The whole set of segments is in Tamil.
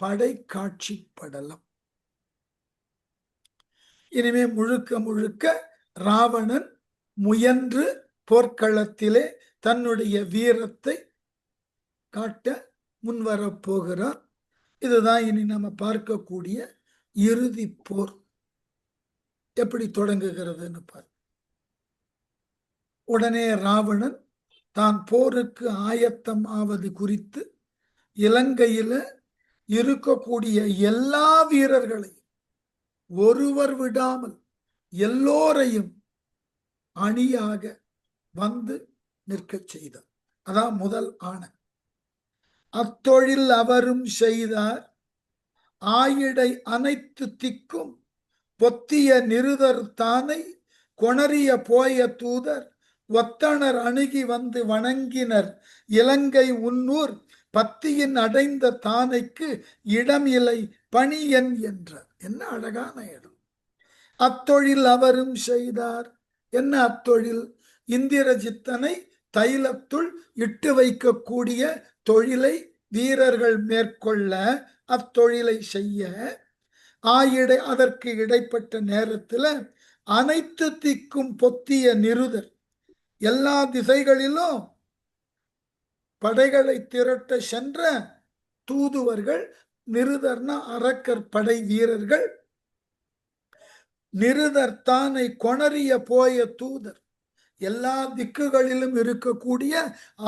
படை காட்சி படலம். இனிமே முழுக்க முழுக்க ராவணன் முயன்று போர்க்களத்திலே தன்னுடைய வீரத்தை காட்ட முன்வரப் போகிறார். இதுதான் இனி நம்ம பார்க்கக்கூடிய இறுதி போர் எப்படி தொடங்குகிறதுன்னு பார். உடனே ராவணன் தான் போருக்கு ஆயத்தம் ஆவது குறித்து இலங்கையில இருக்கக்கூடிய எல்லா வீரர்களையும் ஒருவர் விடாமல் எல்லோரையும் அணியாக வந்து நிற்க செய்தார். அதான் முதல் ஆணை. அத்தொழில் அவரும் செய்தார், ஆயிடை அனைத்து திக்கும் பொத்திய நிருதர் தானை கொணரிய போய தூதர் ஒத்தனர் அணுகி வந்து வணங்கினர் இலங்கை உன்னூர் பத்தியின் அடைந்த தானைக்கு இடம் இலை பணியன் என்றார். என்ன அழகான இடம். அத்தொழில் அவரும் செய்தார். என்ன அத்தொழில்? இந்திரஜித்தனை தைலத்துள் இட்டு வைக்கக்கூடிய தொழிலை வீரர்கள் மேற்கொள்ள அத்தொழிலை செய்ய ஆயிடை அதற்கு இடைப்பட்ட நேரத்தில் அனைத்து திக்கும் பொத்திய நிருதர் எல்லா திசைகளிலும் படைகளை திரட்ட சென்ற தூதுவர்கள், நிருதர்னா அரக்கர் படை வீரர்கள், நிருதர் தானை கொணரிய போய தூதர் எல்லா திக்குகளிலும் இருக்கக்கூடிய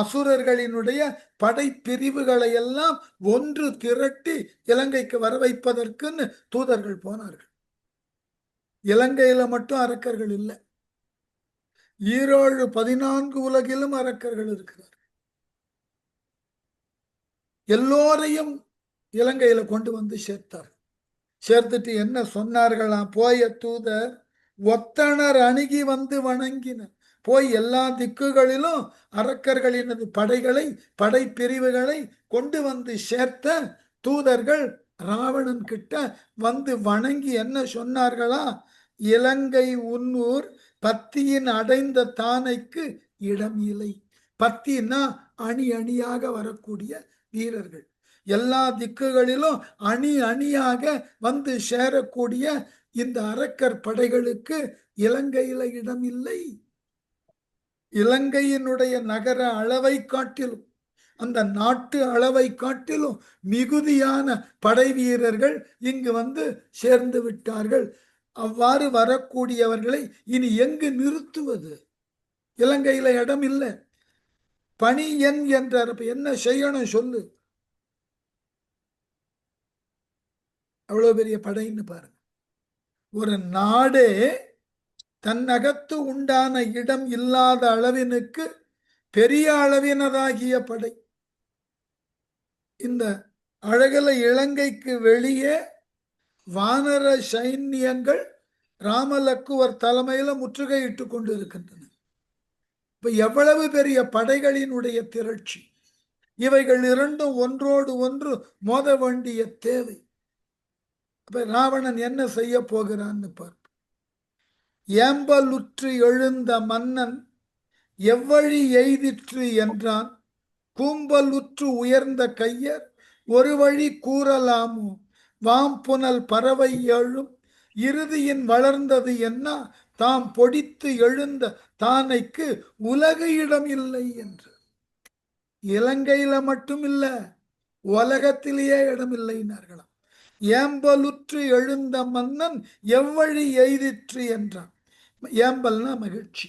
அசுரர்களினுடைய படை பிரிவுகளை எல்லாம் ஒன்று திரட்டி இலங்கைக்கு வர வைப்பதற்குன்னு தூதர்கள் போனார்கள். இலங்கையில மட்டும் அரக்கர்கள் இல்லை, 14 உலகிலும் அரக்கர்கள் இருக்கிறார்கள். எல்லோரையும் இலங்கையில கொண்டு வந்து சேர்த்தார். சேர்த்துட்டு என்ன சொன்னார்களாம்? போய தூதர் ஒத்தனர் அணுகி வந்து வணங்கினர். போய் எல்லா திக்குகளிலும் அரக்கர்களினது படைகளை படை பிரிவுகளை கொண்டு வந்து சேர்த்த தூதர்கள் ராவணன் கிட்ட வந்து வணங்கி என்ன சொன்னார்களா? இலங்கை உன்னூர் பத்தியின் அடைந்த தானைக்கு இடம் இல்லை. பத்தின்னா அணி அணியாக வரக்கூடிய வீரர்கள், எல்லா திக்குகளிலும் அணி அணியாக வந்து சேரக்கூடிய இந்த அரக்கர் படைகளுக்கு இலங்கையில இடம் இல்லை. இலங்கையினுடைய நகர அளவை காட்டிலும் அந்த நாட்டு அளவை காட்டிலும் மிகுதியான படை வீரர்கள் இங்கு வந்து சேர்ந்து விட்டார்கள். அவ்வாறு வரக்கூடியவர்களை இனி எங்கு நிறுத்துவது? இலங்கையில இடம் இல்லை. பணி என் என்றார். என்ன செய்யணும் சொல்லு. அவ்வளவு பெரிய படைன்னு பாருங்க. ஒரு நாடே தன்னகத்து உண்டான இடம் இல்லாத அளவினுக்கு பெரிய அளவினதாகிய படை. இந்த அழகல இலங்கைக்கு வெளியே வானர சைன்யங்கள் ராமலக்குவர் தலைமையில முற்றுகையிட்டு கொண்டு இருக்கின்றன. இப்ப எவ்வளவு பெரிய படைகளினுடைய திரட்சி! இவைகள் இரண்டும் ஒன்றோடு ஒன்று மோத வேண்டிய தேவை. அப்ப ராவணன் என்ன செய்ய போகிறான்னு பார்ப்போம். ஏம்பலுற்று எழுந்த மன்னன் எவ்வழி எய்திற்று என்றான், கூம்பலுற்று உயர்ந்த கையர் ஒரு வழி கூறலாமோ, வாம்புனல் பறவை எழும் இறுதியின் வளர்ந்தது என்ன, தாம் பொடித்து எழுந்த தானைக்கு உலக இடம் இல்லை என்று. இலங்கையில மட்டும் இல்ல, உலகத்திலேயே இடம் இல்லைன்னார்களாம். ஏம்பலுற்று எழுந்த மன்னன் எவ்வழி எய்திற்று என்றான். ஏம்பல்னா மகிழ்ச்சி.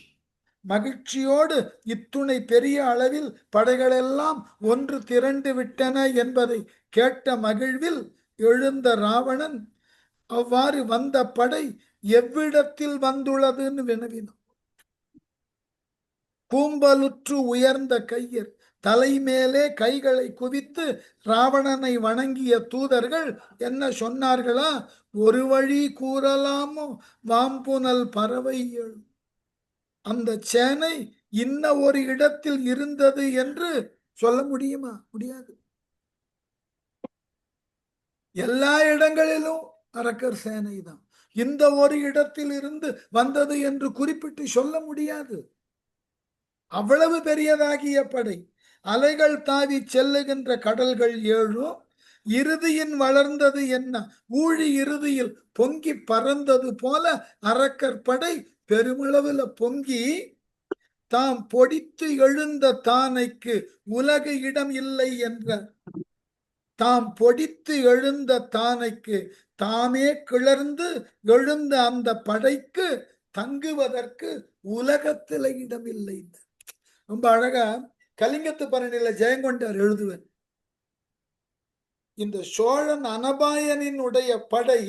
மகிழ்ச்சியோடு இத்துணை பெரிய அளவில் படைகளெல்லாம் ஒன்று திரண்டு விட்டன என்பதை கேட்ட மகிழ்வில் எழுந்த ராவணன் அவ்வாறு வந்த படை எவ்விடத்தில் வந்துள்ளதுன்னு வினவினான். கூம்பலுற்று உயர்ந்த கையர் தலைமேலே கைகளை குவித்து ராவணனை வணங்கிய தூதர்கள் என்ன சொன்னார்களா? ஒரு வழி கூறலாமோ, வாம்புனல் பறவை எழும். அந்த சேனை இன்ன ஒரு இடத்தில் இருந்தது என்று சொல்ல முடியுமா? முடியாது. எல்லா இடங்களிலும் அரக்கர் சேனை தான். இந்த ஒரு இடத்தில் இருந்து வந்தது என்று குறிப்பிட்டு சொல்ல முடியாது. அவ்வளவு பெரியதாகிய படை. அலைகள் தாவி செல்லுகின்ற கடல்கள் 7, இறுதியின் வளர்ந்தது என்ன, ஊழி இறுதியில் பொங்கி பறந்தது போல அரக்கற்படை பெருமளவுல பொங்கி தாம் பொடித்து எழுந்த தானைக்கு உலக இடம் இல்லை என்ற, தாம் பொடித்து எழுந்த தானைக்கு தாமே கிளர்ந்து எழுந்த அந்த படைக்கு தங்குவதற்கு உலகத்தில இடம் இல்லை. ரொம்ப அழகா கலிங்கத்து பரணியில ஜெயங்கொண்டார் எழுதுவன், இந்த சோழன் அனபாயனின் உடைய படை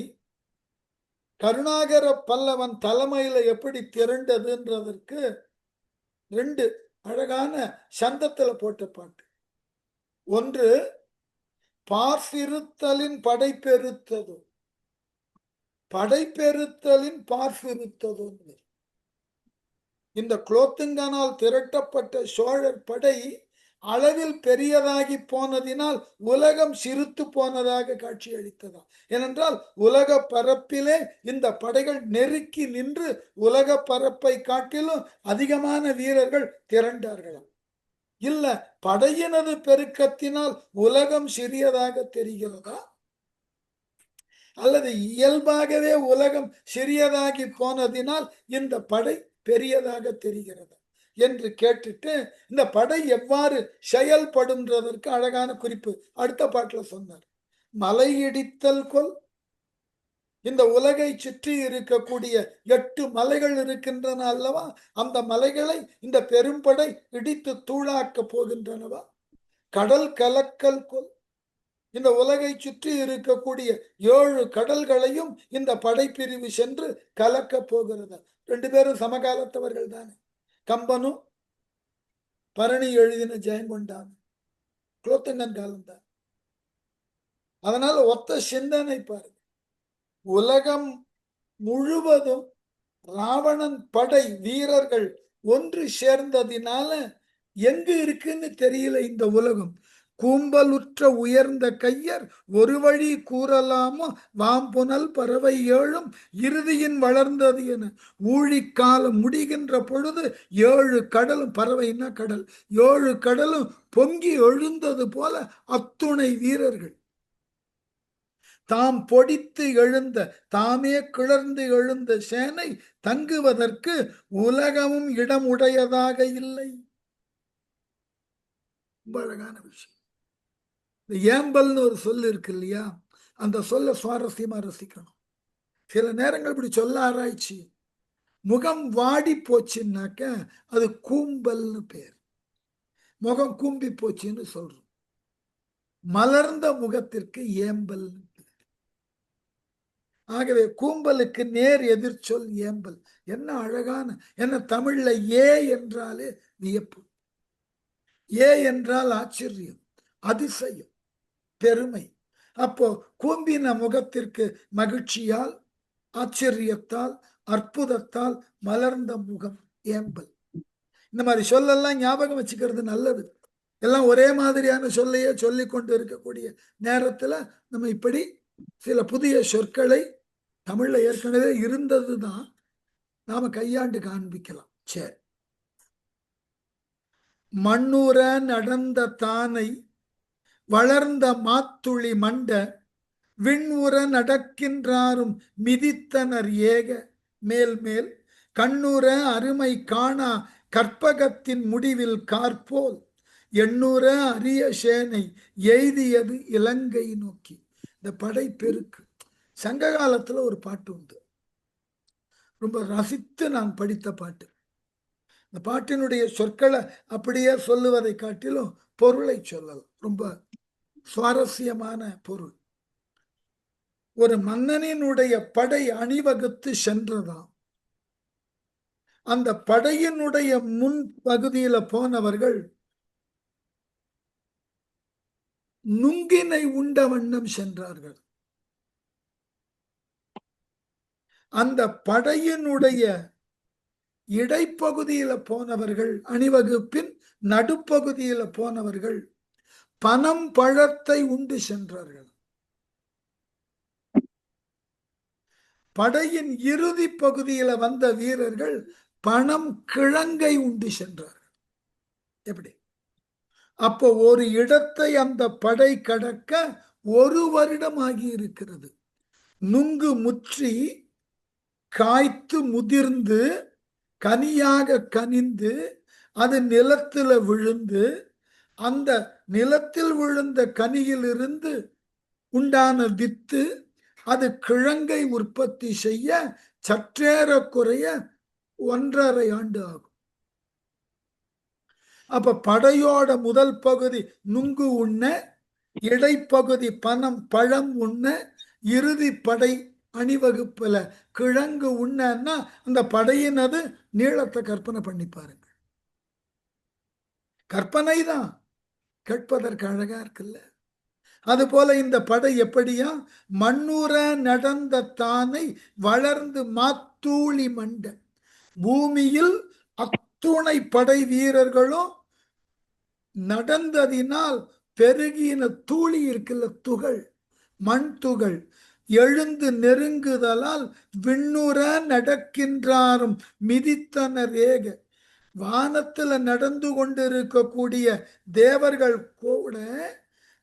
கருணாகர பல்லவன் தலைமையில எப்படி திரண்டதுன்றதற்கு 2 அழகான சந்தத்துல போட்ட பாட்டு. ஒன்று, பார்சிருத்தலின் படைப்பெருத்தது, படைப்பெருத்தலின் பார்சிருத்தது. இந்த குலோத்துங்கனால் திரட்டப்பட்ட சோழர் படை அளவில் பெரியதாகி போனதினால் உலகம் சிறுத்து போனதாக காட்சி அளித்ததா. ஏனென்றால் உலக பரப்பிலே இந்த படைகள் நெருக்கி நின்று உலக பரப்பை காட்டிலும் அதிகமான வீரர்கள் திரண்டார்களாம். இல்ல படையினது பெருக்கத்தினால் உலகம் சிறியதாக தெரிகிறதா, அல்லது இயல்பாகவே உலகம் சிறியதாகி போனதினால் இந்த படை பெரியதாக தெரிகிறதா என்று கேட்டுட்டு இந்த படை எவ்வாறு செயல்படும்ன்றதற்கு அழகான குறிப்பு அடுத்த பாட்டுல சொன்னார். மலை இடித்தல் கொல், இந்த உலகை சுற்றி இருக்கக்கூடிய 8 மலைகள் இருக்கின்றன அல்லவா, அந்த மலைகளை இந்த பெரும்படை இடித்து தூளாக்க போகின்றனவா. கடல் கலக்கல் கொல், இந்த உலகை சுற்றி இருக்கக்கூடிய 7 கடல்களையும் இந்த படைப்பிரிவு சென்று கலக்க போகிறது. 2 பேரும் சமகாலத்தவர்கள் தானே, கம்பனும் பரணி எழுதின ஜெயங்கொண்டான் குலோத்துங்கன் காலம்தான். அதனால ஒத்த சிந்தனை பாருங்க. உலகம் முழுவதும் ராவணன் படை வீரர்கள் ஒன்று சேர்ந்ததினால எங்கு இருக்குன்னு தெரியல இந்த உலகம். கூம்பலுற்ற உயர்ந்த கையர் ஒரு வழி கூறலாமோ, வாம்புனல் பறவை 7 இறுதியின் வளர்ந்தது என, ஊழிக்காலம் முடிகின்ற பொழுது 7 கடலும், பறவைன்னா கடல், 7 கடலும் பொங்கி எழுந்தது போல அத்துணை வீரர்கள் தாம் பொடித்து எழுந்த, தாமே கிளர்ந்து எழுந்த சேனை தங்குவதற்கு உலகமும் இடம் உடையதாக இல்லை. ரொம்ப அழகான விஷயம். இந்த ஏம்பல்னு ஒரு சொல் இருக்கு இல்லையா, அந்த சொல்ல சுவாரஸ்யமா ரசிக்கணும். சில நேரங்கள் இப்படி சொல்ல ஆராய்ச்சி முகம் வாடி போச்சுன்னாக்க அது கூம்பல்னு பேர். முகம் கூம்பி போச்சுன்னு சொல்றோம். மலர்ந்த முகத்திற்கு ஏம்பல். ஆகவே கூம்பலுக்கு நேர் எதிர்ச்சொல் ஏம்பல். என்ன அழகான, என்ன தமிழ்ல ஏ என்றாலே வியப்பு, ஏ என்றால் ஆச்சரியம், அதிசயம், பெருமை. அப்போ கூம்பின முகத்திற்கு மகிழ்ச்சியால், ஆச்சரியத்தால், அற்புதத்தால் மலர்ந்த முகம் ஏம்பல். இந்த மாதிரி சொல்லெல்லாம் ஞாபகம் வச்சுக்கிறது நல்லது. எல்லாம் ஒரே மாதிரியான சொல்லையே சொல்லி கொண்டு இருக்கக்கூடிய நேரத்துல நம்ம இப்படி சில புதிய சொற்களை தமிழ்ல ஏற்கனவே இருந்ததுதான் நாம கையாண்டு காண்பிக்கலாம். சரி, மண்ணுற நடந்த தானை வளர்ந்த மாத்துளி மண்ட விண்ணுற நடக்கின்றாரும் மிதித்தனர் ஏக மேல் மேல் கண்ணுற அருமை காணா கற்பகத்தின் முடிவில் கார்போல் எண்ணுற அரிய சேனை எய்தியது இலங்கை நோக்கி. இந்த படை பெருக்கு சங்க காலத்துல ஒரு பாட்டு உண்டு, ரொம்ப ரசித்து நான் படித்த பாட்டு. இந்த பாட்டினுடைய சொற்களை அப்படியே சொல்லுவதை காட்டிலும் பொருளை சொல்லலாம். ரொம்ப சுவாரஸ்யமான பொருள். ஒரு மன்னனினுடைய படை அணிவகுத்து சென்றதாம். அந்த படையினுடைய முன் பகுதியில போனவர்கள் நுங்கினை உண்ட வண்ணம் சென்றார்கள். அந்த படையினுடைய இடைப்பகுதியில போனவர்கள், அணிவகுப்பின் நடுப்பகுதியில போனவர்கள் பனம் பழத்தை உண்டு சென்றார்கள். படையின் இறுதி பகுதியில வந்த வீரர்கள் பனம் கிழங்கை உண்டு சென்றார்கள். எப்படி? அப்போ ஒரு இடத்தை அந்த படை கடக்க 1 வருடம் ஆகி இருக்கிறது. நுங்கு முற்றி காய்த்து முதிர்ந்து கனியாக கனிந்து அது நிலத்துல விழுந்து அந்த நிலத்தில் விழுந்த கனியிலிருந்து உண்டான வித்து அது கிழங்கை உற்பத்தி செய்ய சற்றேறக்குறைய 1.5 ஆண்டு ஆகும். அப்ப படையோட முதல் பகுதி நுங்கு உண்ண, இடைப்பகுதி பழம் உண்ண, இறுதி படை அணிவகுப்புல கிழங்கு உண்ணன்னா அந்த படையினது நீளத்தை கற்பனை பண்ணி பாருங்க. கற்பனை தான், கேட்பதற்கு அழகா இருக்குல்ல. அது போல இந்த படை எப்படியா, மண்ணுற நடந்த தானை வளர்ந்து மாத்தூளி மண்ட, பூமியில் அத்துணை படை வீரர்களும் நடந்ததினால் பெருகின தூளி இருக்குல்ல, துகள், மண் துகள் எழுந்து நெருங்குதலால் விண்ணுற நடக்கின்றாரும் மிதித்தனர் ஏக. வானத்துல நடந்து கொண்டிருக்கக்கூடிய தேவர்கள் கூட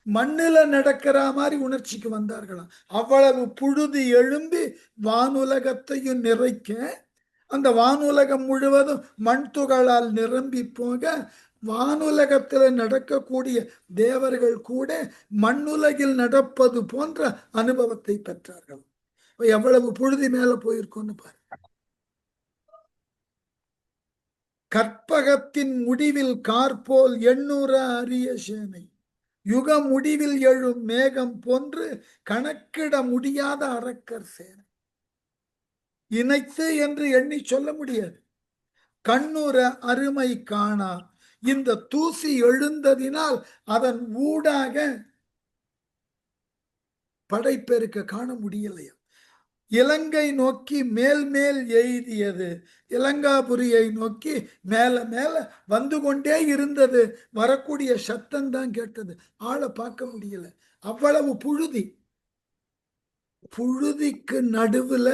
மண்ணில நடக்கிற மாதிரி உணர்ச்சிக்கு வந்தார்களாம். அவ்வளவு புழுதி எழும்பி வானுலகத்தையும் நிறைக்க, அந்த வானுலகம் முழுவதும் மண் துகளால் நிரம்பி போக வானுலகத்தில் நடக்கக்கூடிய தேவர்கள் கூட மண்ணுலகில் நடப்பது போன்ற அனுபவத்தை பெற்றார்கள். எவ்வளவு புழுதி மேல போயிருக்கோன்னு பாரு. கற்பகத்தின் முடிவில் கார்போல் 800 அரிய சேனை, யுக முடிவில் எழும் மேகம் போன்று கணக்கிட முடியாத அரக்கர் சேனை. இணைத்து என்று எண்ணி சொல்ல முடியாது. கண்ணுற அருமை காணா, இந்த தூசி எழுந்ததினால் அதன் ஊடாக படைப்பெருக்க காண முடியலையா. இலங்கை நோக்கி மேல் மேல் எய்தியது, இலங்காபுரியை நோக்கி மேல மேல வந்து கொண்டே இருந்தது. வரக்கூடிய சத்தம் தான் கேட்டது, ஆளை பார்க்க முடியல. அவ்வளவு புழுதி. புழுதிக்கு நடுவுல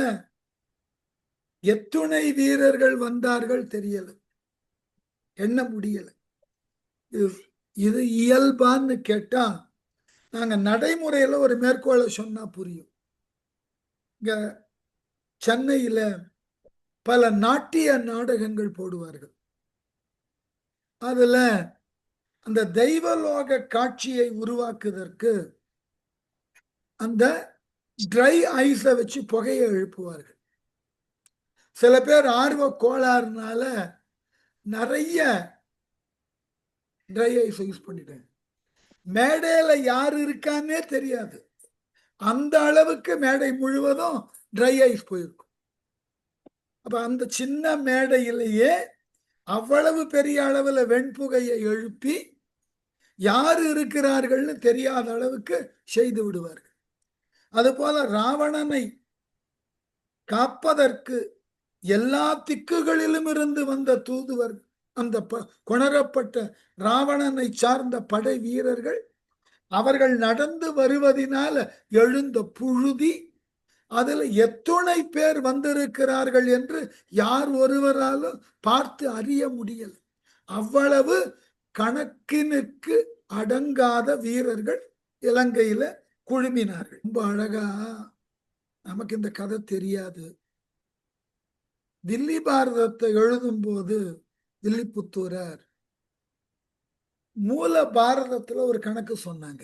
எத்துணை வீரர்கள் வந்தார்கள் தெரியல, எண்ண முடியல. இது இயல்பான்னு கேட்டா நாங்க நடைமுறையில ஒரு மேற்கோளை சொன்னா புரியும். இங்க சென்னையில பல நாட்டிய நாடகங்கள் போடுவார்கள். அதுல அந்த தெய்வலோக காட்சியை உருவாக்குவதற்கு அந்த ட்ரை ஐஸை வச்சு புகையை எழுப்புவார்கள். சில பேர் ஆர்வ கோளாறுனால நிறைய ட்ரை ஐஸ் யூஸ் பண்ணிட்டாங்க. மேடையில யாரு இருக்கான்னே தெரியாது, அந்த அளவுக்கு மேடை முழுவதும் ட்ரை ஐஸ் போயிருக்கும். அப்ப அந்த சின்ன மேடையிலேயே அவ்வளவு பெரிய அளவுல வெண்புகையை எழுப்பி யாரு இருக்கிறார்கள்னு தெரியாத அளவுக்கு செய்து விடுவார்கள். அதுபோல ராவணனை காப்பதற்கு எல்லா திக்குகளிலும் இருந்து வந்த தூதுவர், அந்த கொணரப்பட்ட ராவணனை சார்ந்த படை வீரர்கள், அவர்கள் நடந்து வருவதனால எழுந்த புழுதி, அதுல எத்துணை பேர் வந்திருக்கிறார்கள் என்று யார் ஒருவராலும் பார்த்து அறிய முடியல. அவ்வளவு கணக்கினுக்கு அடங்காத வீரர்கள் இலங்கையில குழுமினார்கள். ரொம்ப அழகா, நமக்கு இந்த கதை தெரியாது. தில்லி பாரதத்தை எழுதும் போது வில்லிபுத்தூரர் மூல பாரதத்துல ஒரு கணக்கு சொன்னாங்க.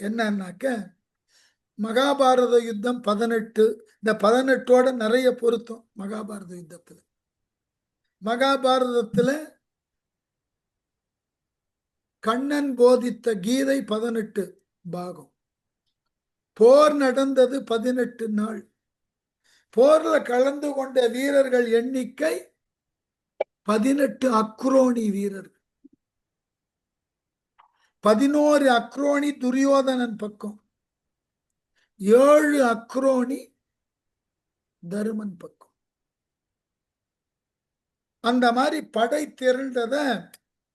என்னன்னாக்க, மகாபாரத யுத்தம் 18, இந்த 18ஓட நிறைய பொருத்தம் மகாபாரத யுத்தத்துல. மகாபாரதத்துல கண்ணன் போதித்த கீதை 18 பாகம். போர் நடந்தது 18 நாள். போர்ல கலந்து கொண்ட வீரர்கள் எண்ணிக்கை 18 அக்ரோணி வீரர்கள். 11 அக்ரோணி துரியோதனன் பக்கம், 7 அக்ரோணி தருமன் பக்கம். அந்த மாதிரி படை திரண்டத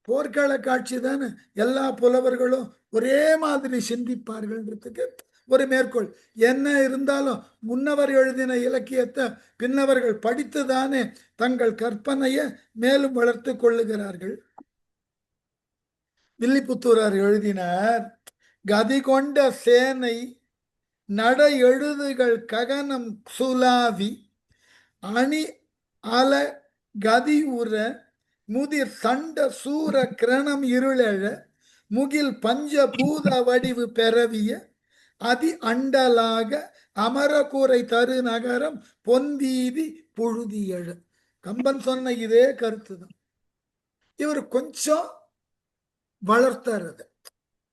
போர்க்கள காட்சி தானே எல்லா புலவர்களும் ஒரே மாதிரி சிந்திப்பார்கள்ன்றதுக்கு ஒரு மேற்கோள். என்ன இருந்தாலும் முன்னவர் எழுதின இலக்கியத்தை பின்னவர்கள் படித்துதானே தங்கள் கற்பனையை மேலும் வளர்த்து கொள்ளுகிறார்கள். வில்லிபுத்தூரார் எழுதினார், கதி கொண்ட சேனை நட எழுதுகள் ககனம் சுலாவி அணி அல கதி உற முதிர் சண்ட சூர கிரணம் இருளெழ முகில் பஞ்ச பூத வடிவு பெறவிய அதி அண்டலாக அமரகூரை தரு நகரம் பொன்வீதி புழுதி எழ. கம்பன் சொன்ன இதே கருத்து தான். இவர் கொஞ்சம் வளர்த்தார்.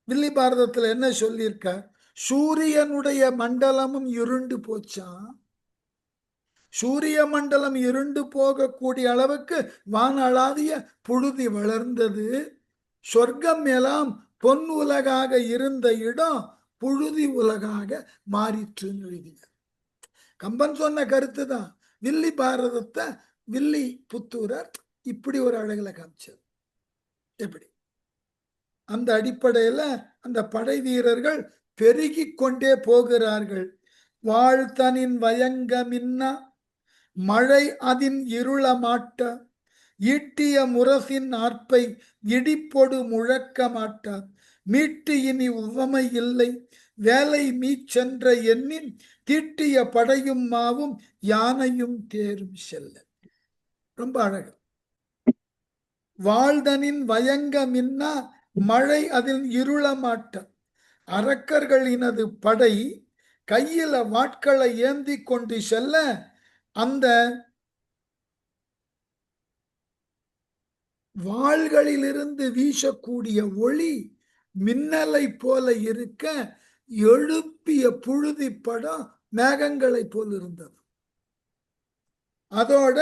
வில்லி பாரதத்துல என்ன சொல்லியிருக்க, சூரியனுடைய மண்டலமும் இருண்டு போச்சான். சூரிய மண்டலம் இருண்டு போகக்கூடிய அளவுக்கு வானளாவிய புழுதி வளர்ந்தது. சொர்க்கம் எல்லாம் பொன் உலகாக இருந்த இடம் புழுதி உலகாக மாறிற்றுன்னு எழுதினார். கம்பன் சொன்ன கருத்து தான். வில்லி பாரதத்தை வில்லி புத்தூரர் இப்படி ஒரு அழகுல காமிச்சார். எப்படி அந்த அடிப்படையில அந்த படை வீரர்கள் பெருகி கொண்டே போகிறார்கள். வாழ்த்தனின் வயங்கமின்னா மழை அதின் இருள மாட்ட ஈட்டிய முரசின் ஆர்ப்பை இடிப்பொடு முழக்க மாட்டார் மீட்டு இனி உவமை இல்லை வேலை மீச்சென்ற எண்ணின் தீட்டிய படையும் மாவும் யானையும் தேரும் செல்ல. ரொம்ப அழகு. வாழ்தனின் வயங்கமின்னா மழை அதில் இருள மாட்ட. அரக்கர்களினது படை கையில வாட்களை ஏந்தி கொண்டு செல்ல அந்த வாள்களிலிருந்து வீசக்கூடிய ஒளி மின்னலை போல இருக்க எழுப்பிய புழுதி படம் மேகங்களை போல் இருந்தது. அதோட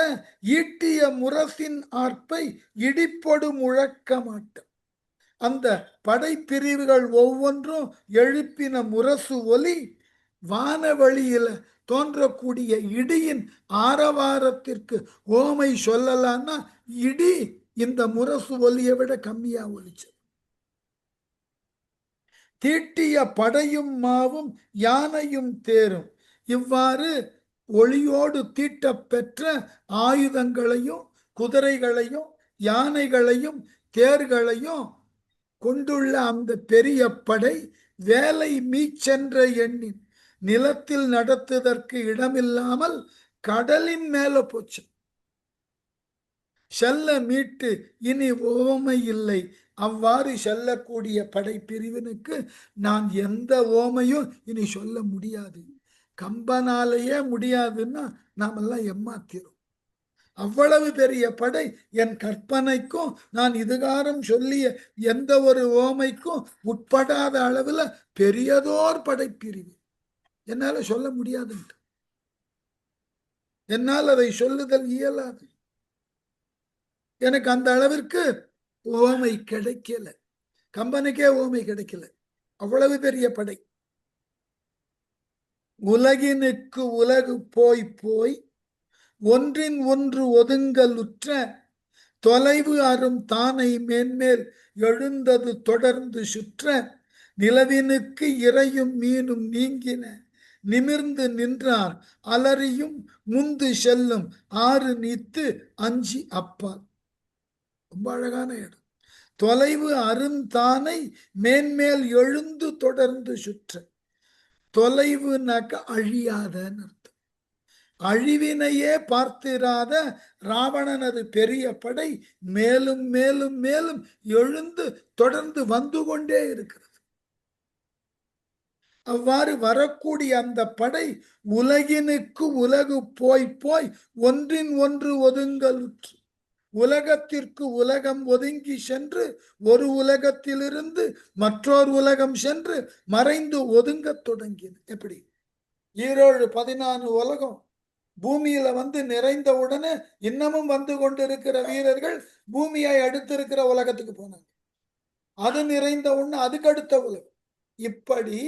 ஈட்டிய முரசின் ஆர்ப்பை இடிப்பொடு முழக்க மாட்ட. அந்த படைப்பிரிவுகள் ஒவ்வொன்றும் எழுப்பின முரசு ஒலி வானவழியில தோன்றக்கூடிய இடியின் ஆரவாரத்திற்கு ஓமை சொல்லலாம்னா இடி இந்த முரசு ஒலியை விட கம்மியா ஒலிச்சு. தீட்டிய படையும் மாவும் யானையும் தேரும். இவ்வாறு ஒளியோடு தீட்ட பெற்ற ஆயுதங்களையும் குதிரைகளையும் யானைகளையும் தேர்களையும் கொண்டுள்ள அந்த பெரிய படை வேலை மீச்சென்ற எண்ணின் நிலத்தில் நடத்துவதற்கு இடமில்லாமல் கடலின் மேல போச்சு. செல்ல மீட்டு இனி ஓமை இல்லை. அவ்வாறு செல்லக்கூடிய படைப்பிரிவினுக்கு நான் எந்த ஓமையும் இனி சொல்ல முடியாது. கம்பனாலேயே முடியாதுன்னா நாமெல்லாம் ஏமாத்திரும். அவ்வளவு பெரிய படை என் கற்பனைக்கும் நான் இதுகாரம் சொல்லிய எந்த ஒரு ஓமைக்கும் உட்படாத அளவுல பெரியதோர் படைப்பிரிவு என்னால சொல்ல முடியாது. என்னால் அதை சொல்லுதல் இயலாது. எனக்கு அந்த அளவிற்கு ஓமை கிடைக்கல. கம்பனுக்கே ஓமை கிடைக்கல. அவ்வளவு பெரிய படை. உலகினுக்கு உலகு போய் போய் ஒன்றின் ஒன்று ஒதுங்கலுற்ற தொலைவு அரும் தானை மேன்மேல் எழுந்தது தொடர்ந்து சுற்ற நிலவினுக்கு இறையும் மீனும் நீங்கின நிமிர்ந்து நின்றார் அலறியும் முந்து செல்லும் ஆறு நீத்து அஞ்சி அப்பால். ரொம்ப அழகான இடம். தொலைவு அருந்தானை மேன்மேல் எழுந்து தொடர்ந்து சுற்ற. தொலைவுனாக்க அழியாதன்னு அர்த்தம். அழிவினையே பார்த்திராத ராவணனது பெரிய படை மேலும் மேலும் மேலும் எழுந்து தொடர்ந்து வந்து கொண்டே இருக்கிறது. அவ்வாறு வரக்கூடிய அந்த படை உலகினுக்கு உலகு போய் போய் ஒன்றின் ஒன்று ஒதுங்கலுற்று. உலகத்திற்கு உலகம் ஒதுங்கி சென்று ஒரு உலகத்திலிருந்து மற்றொரு உலகம் சென்று மறைந்து ஒதுங்க தொடங்கின. எப்படி 7-14 உலகம் பூமியில வந்து நிறைந்த உடனே இன்னமும் வந்து கொண்டிருக்கிற வீரர்கள் பூமியை அடுத்திருக்கிற உலகத்துக்கு போனாங்க. அது நிறைந்த உடனே அதுக்கு அடுத்த உலகம். இப்படி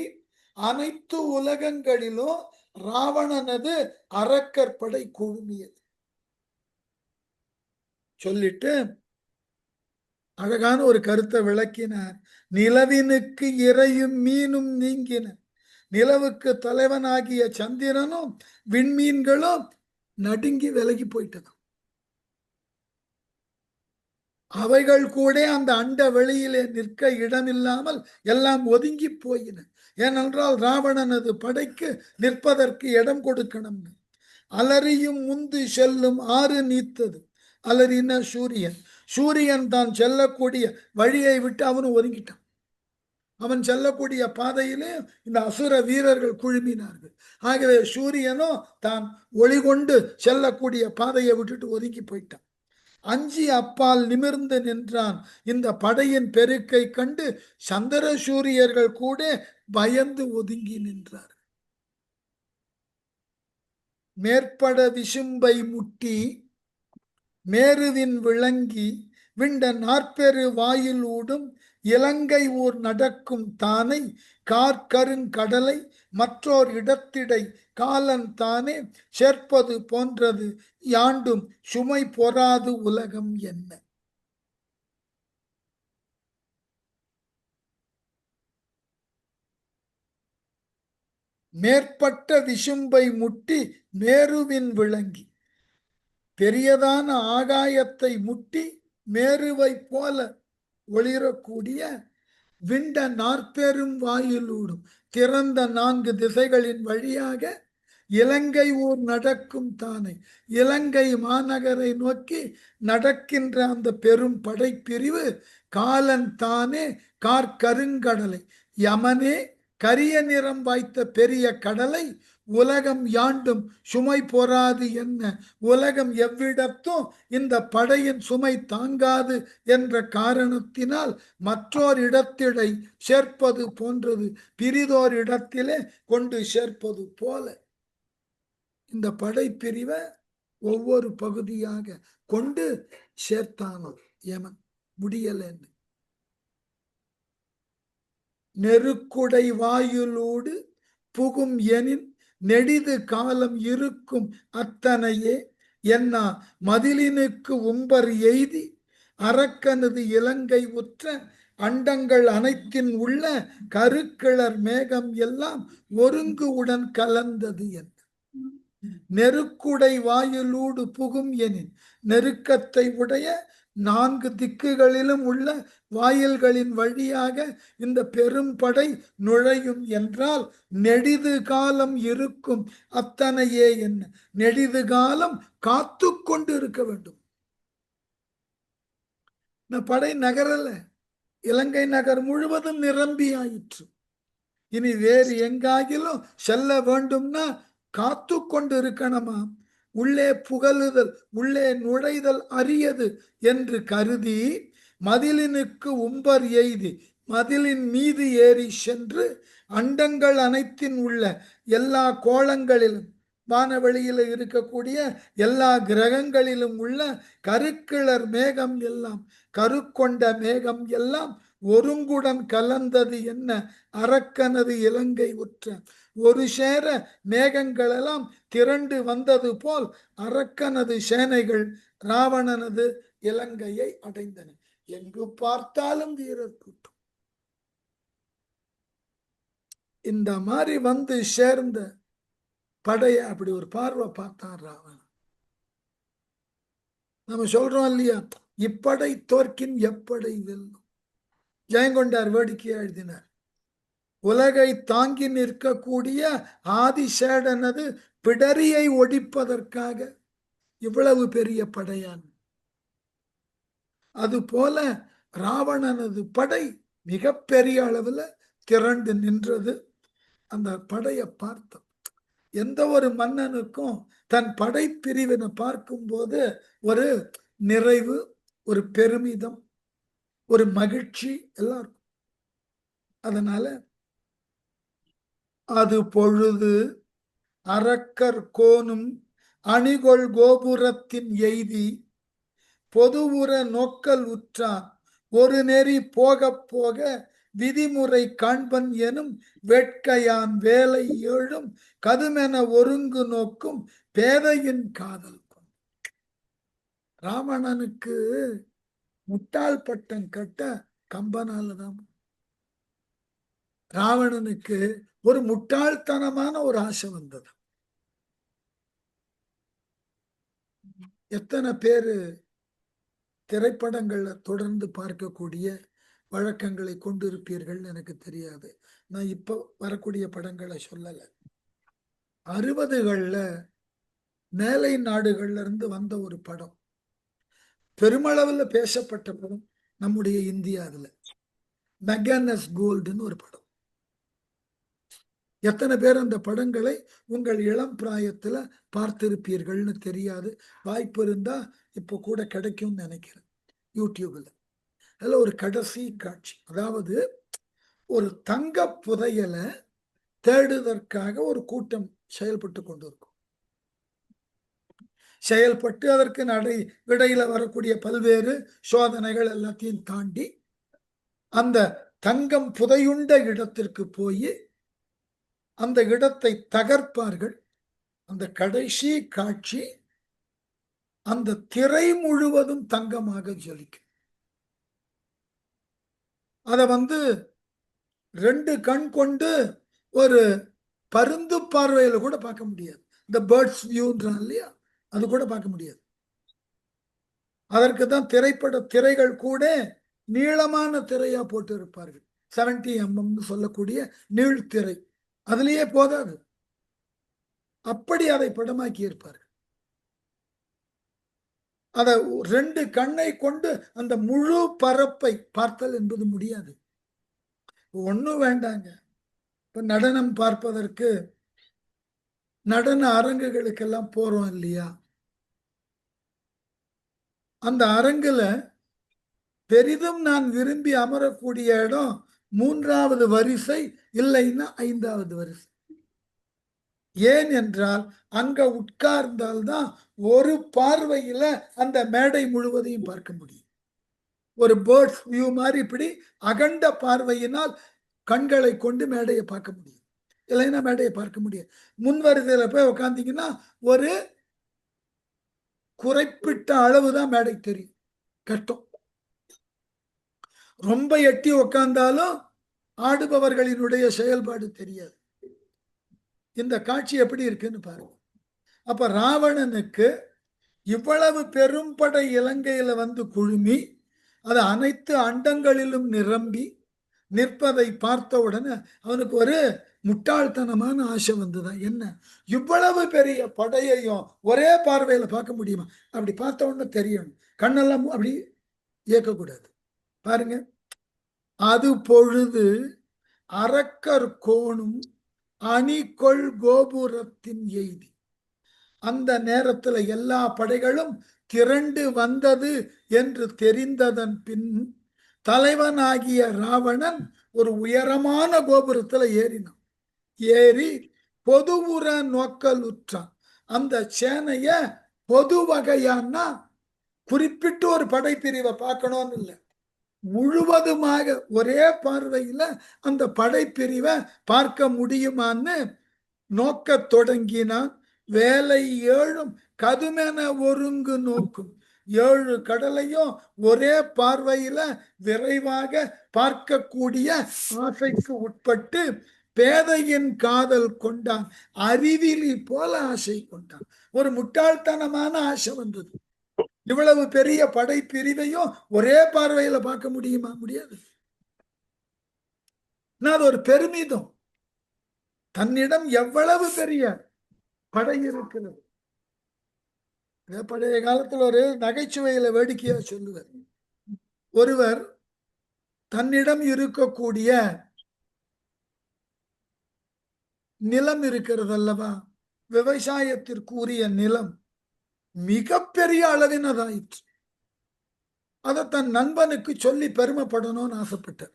அனைத்து உலகங்களிலும் ராவணனது அரக்கற்படை குழுமியது. சொல்லிட்டு அழகான ஒரு கருத்தை விளக்கினார். நிலவினுக்கு இறையும் மீனும் நீங்கின. நிலவுக்கு தலைவனாகிய சந்திரனும் விண்மீன்களும் நடுங்கி விலகி போயிட்டது. அவைகள் கூட அந்த அண்ட வெளியிலே நிற்க இடமில்லாமல் எல்லாம் ஒதுங்கி போயின. ஏனென்றால் ராவணனது படைக்கு நிற்பதற்கு இடம் கொடுக்கணும். அலறியும் முந்து செல்லும் ஆறு நீத்தது. அலறின சூரியன். சூரியன் தான் செல்லக்கூடிய வழியை விட்டு அவனும் ஒதுங்கிட்டான். அவன் செல்லக்கூடிய பாதையிலே இந்த அசுர வீரர்கள் குழுமினார்கள். ஆகவே சூரியனோ தான் ஒளி கொண்டு செல்லக்கூடிய பாதையை விட்டுட்டு ஒதுங்கி போயிட்டான். அஞ்சி அப்பால் நிமிர்ந்து நின்றான். இந்த படையின் பெருக்கை கண்டு சந்திர சூரியர்கள் கூட பயந்து ஒதுங்கி நின்றார். மேற்பட விசும்பை முட்டி மேருவின் விளங்கி விண்ட நாற்பெரு வாயில் ஊடும் இலங்கை ஊர் நடக்கும் தானை கார்கருங்கடலை மற்றோர் இடத்திடை காலன் தானே சேர்ப்பது போன்றது யாண்டும் சுமை பொறாது உலகம் என்ன. மேற்பட்ட விசும்பை முட்டி மேருவின் விளங்கி, பெரியதான ஆகாயத்தை முட்டி மேருவை போல ஒளிரக்கூடிய விண்ட நாற்பெரும் வாயிலூடும் திறந்த 4 திசைகளின் வழியாக இலங்கை ஊர் நடக்கும் தானே, இலங்கை மாநகரை நோக்கி நடக்கின்ற அந்த பெரும் படைப்பிரிவு காலன் தானே கார்கருங்கடலை, யமனே கரிய நிறம் வாய்த்த பெரிய கடலை உலகம் யாண்டும் சுமை பொறாது என்ன. உலகம் எவ்விடத்தும் இந்த படையின் சுமை தாங்காது என்ற காரணத்தினால் மற்றோர் இடத்திடை சேர்ப்பது போன்றது, பிரிதோர் இடத்திலே கொண்டு சேர்ப்பது போல இந்த படைப்பிரிவை ஒவ்வொரு பகுதியாக கொண்டு சேர்த்தானோ யமன். முடியலன்னு நெருக்குடை வாயிலூடு புகும் எனின் நெடிது காலம் இருக்கும் அத்தனையே என்ன மதிலினுக்கு உம்பர் எய்தி அரக்கனது இலங்கை உற்ற அண்டங்கள் அனைத்தின் உள்ள கருக்கிளர் மேகம் எல்லாம் ஒருங்கு உடன் கலந்தது என்ன. நெருக்குடை வாயிலூடு புகும் எனின் நெருக்கத்தை உடைய 4 திக்குகளிலும் உள்ள வாயில்களின் வழியாக இந்த பெரும் படை நுழையும் என்றால் நெடிது காலம் இருக்கும் அத்தனையே என்ன. நெடிது காலம் காத்து கொண்டு இருக்க வேண்டும். இந்த படை நகரல, இலங்கை நகர் முழுவதும் நிரம்பி ஆயிற்று. இனி வேறு எங்காகிலும் செல்ல வேண்டும்னா காத்து கொண்டு இருக்கணுமா. உள்ளே புகழுதல் உள்ளே நுழைதல் அரியது என்று கருதி மதிலினுக்கு உம்பர் எய்தி மதிலின் மீது ஏறி சென்று அண்டங்கள் அனைத்தின் உள்ள எல்லா கோளங்களிலும் வானவெளியில் இருக்கக்கூடிய எல்லா கிரகங்களிலும் உள்ள கருக்கிளர் மேகம் எல்லாம் கருக்கொண்ட மேகம் எல்லாம் ஒருங்குடன் கலந்தது என்ன. அரக்கனது இலங்கை உற்ற ஒரு சேர மேகங்களெல்லாம் திரண்டு வந்தது போல் அரக்கனது சேனைகள் ராவணனது இலங்கையை அடைந்தன. எங்கு பார்த்தாலும் வீரர் கூட்டம். இந்த மாதிரி வந்து சேர்ந்த படைய அப்படி ஒரு பார்வை பார்த்தான் ராவணன். நம்ம சொல்றோம் இல்லையா, இப்படை தோற்கின் எப்படை வெல்லும். ஜெயங்கொண்டார் வேடிக்கையா எழுதினார். உலகை தாங்கி நிற்கக்கூடிய ஆதிசேடனது பிடரியை ஒடிப்பதற்காக இவ்வளவு பெரிய படையான். அது போல ராவணனது படை மிக பெரிய அளவுல திரண்டு நின்றது. அந்த படையை பார்த்தோம். எந்த ஒரு மன்னனுக்கும் தன் படை பிரிவினை பார்க்கும் போது ஒரு நிறைவு, ஒரு பெருமிதம், ஒரு மகிழ்ச்சி எல்லாம் இருக்கும். அதனால அது பொழுது அரக்கர் கோனும் அணிகொள் கோபுரத்தின் எய்தி பொதுவுற நோக்கல் உற்றான் ஒரு நெறி போக போக விதிமுறை காண்பன் எனும் வேட்கையான் வேலை ஏழும் கதுமென ஒருங்கு நோக்கும் பேதையின் காதல். ராவணனுக்கு முட்டாள் பட்டம் கட்ட கம்பனாலதான். ராவணனுக்கு ஒரு முட்டாள்தனமான ஒரு ஆசை வந்தது. எத்தனை பேரு திரைப்படங்கள்ல தொடர்ந்து பார்க்கக்கூடிய வழக்கங்களை கொண்டிருப்பீர்கள் எனக்கு தெரியாது. நான் இப்ப வரக்கூடிய படங்களை சொல்லல. 60கள்ல மேலை நாடுகள்ல இருந்து வந்த ஒரு படம், பெருமளவுல பேசப்பட்ட படம் நம்முடைய இந்தியாவில், மெக்கானஸ் கோல்டுன்னு ஒரு படம். எத்தனை பேர் அந்த படங்களை உங்கள் இளம் பிராயத்துல பார்த்திருப்பீர்கள்னு தெரியாது. வாய்ப்பு இருந்தா இப்போ கூட கிடைக்கும்னு நினைக்கிறேன் யூடியூப்ல. அதுல ஒரு கடைசி காட்சி, அதாவது ஒரு தங்க புதையலை தேடுவதற்காக ஒரு கூட்டம் செயல்பட்டு கொண்டிருக்கும். செயல்பட்டு அதற்கு இடையில வரக்கூடிய பல்வேறு சோதனைகள் எல்லாத்தையும் தாண்டி அந்த தங்கம் புதையுண்ட இடத்திற்கு போய் அந்த இடத்தை தகர்ப்பார்கள். அந்த கடைசி காட்சி, அந்த திரை முழுவதும் தங்கமாக ஜொலிக்கும். அத 2 கண் கொண்டு ஒரு பருந்து பார்வையில கூட பார்க்க முடியாது. இந்த பேர்ட்ஸ் வியூன்றான் இல்லையா, அது கூட பார்க்க முடியாது. அதற்கு தான் திரைப்பட திரைகள் கூட நீளமான திரையா போட்டு இருப்பார்கள். 70 mm சொல்லக்கூடிய நீள்திரை, அதுலயே போதாது, அப்படி அதை படமாக்கி இருப்பார்கள். அத 2 கண்ணை கொண்டு அந்த முழு பரப்பை பார்த்தல் என்பது முடியாது. ஒண்ணும் வேண்டாங்க, இப்ப நடனம் பார்ப்பதற்கு நடன அரங்குகளுக்கெல்லாம் போறோம் இல்லையா, அந்த அரங்குல பெரிதும் நான் விரும்பி அமரக்கூடிய இடம் 3வது வரிசை, இல்லைன்னா 5வது வரிசை. ஏன் என்றால் அங்க உட்கார்ந்தால்தான் ஒரு பார்வையில அந்த மேடை முழுவதையும் பார்க்க முடியும். ஒரு பேர்ட்ஸ் வியூ மாதிரி இப்படி அகண்ட பார்வையினால் கண்களை கொண்டு மேடையை பார்க்க முடியும், இல்லைன்னா மேடையை பார்க்க முடியாது. முன் வரிசையில போய் உட்கார்ந்தீங்கன்னா ஒரு குறிப்பிட்ட அளவுதான் மேடை தெரியும், கட்டம். ரொம்ப எட்டி உட்கார்ந்தாலும் ஆடுபவர்களினுடைய செயல்பாடு தெரியாது. இந்த காட்சி எப்படி இருக்குன்னு பாருங்க. அப்ப ராவணனுக்கு இவ்வளவு பெரும்படை இலங்கையில குழுமி அது அனைத்து அண்டங்களிலும் நிரம்பி நிற்பதை பார்த்த உடனே அவனுக்கு ஒரு முட்டாள்தனமான ஆசை வந்துதான். என்ன, இவ்வளவு பெரிய படையையும் ஒரே பார்வையில பார்க்க முடியுமா? அப்படி பார்த்த உடனே தெரியணும், கண்ணெல்லாம் அப்படி இயக்கக்கூடாது. பாருங்க, அது பொழுது அரக்கர் கோணும் அணிகொள் கோபுரத்தின் எய்தி. அந்த நேரத்தில் எல்லா படைகளும் திரண்டு வந்தது என்று தெரிந்ததன் பின் தலைவனாகிய ராவணன் ஒரு உயரமான கோபுரத்துல ஏறினான். ஏறி பொதுவுற நோக்கல் உற்றான். அந்த சேனைய பொது வகையானா குறிப்பிட்டு ஒரு படைப்பிரிவை பார்க்கணும்னு இல்லை, முழுவதுமாக ஒரே பார்வையில அந்த படைப்பிரிவை பார்க்க முடியுமான்னு நோக்க தொடங்கினான். வேலை 7ம் கதுமென ஒருங்கு நோக்கும். 7 கடலையும் ஒரே பார்வையில விரைவாக பார்க்கக்கூடிய ஆசைக்கு உட்பட்டு பேதையின் காதல் கொண்டான், அறிவிலி போல ஆசை கொண்டான். ஒரு முட்டாள்தனமான ஆசை வந்தது. இவ்வளவு பெரிய படைப்பிரிவையும் ஒரே பார்வையில பார்க்க முடியுமா? முடியாது. அது ஒரு பெருமிதம், தன்னிடம் எவ்வளவு பெரிய படை இருக்கிறது. பழைய காலத்தில் ஒரு நகைச்சுவையில வேடிக்கையா சொல்லுவார். ஒருவர் தன்னிடம் இருக்கக்கூடிய நிலம் இருக்கிறது அல்லவா, விவசாயத்திற்கு உரிய நிலம் மிகப்பெரிய அளவினதாயிற்று. அதை தன் நண்பனுக்கு சொல்லி பெருமைப்படணும்னு ஆசைப்பட்டார்.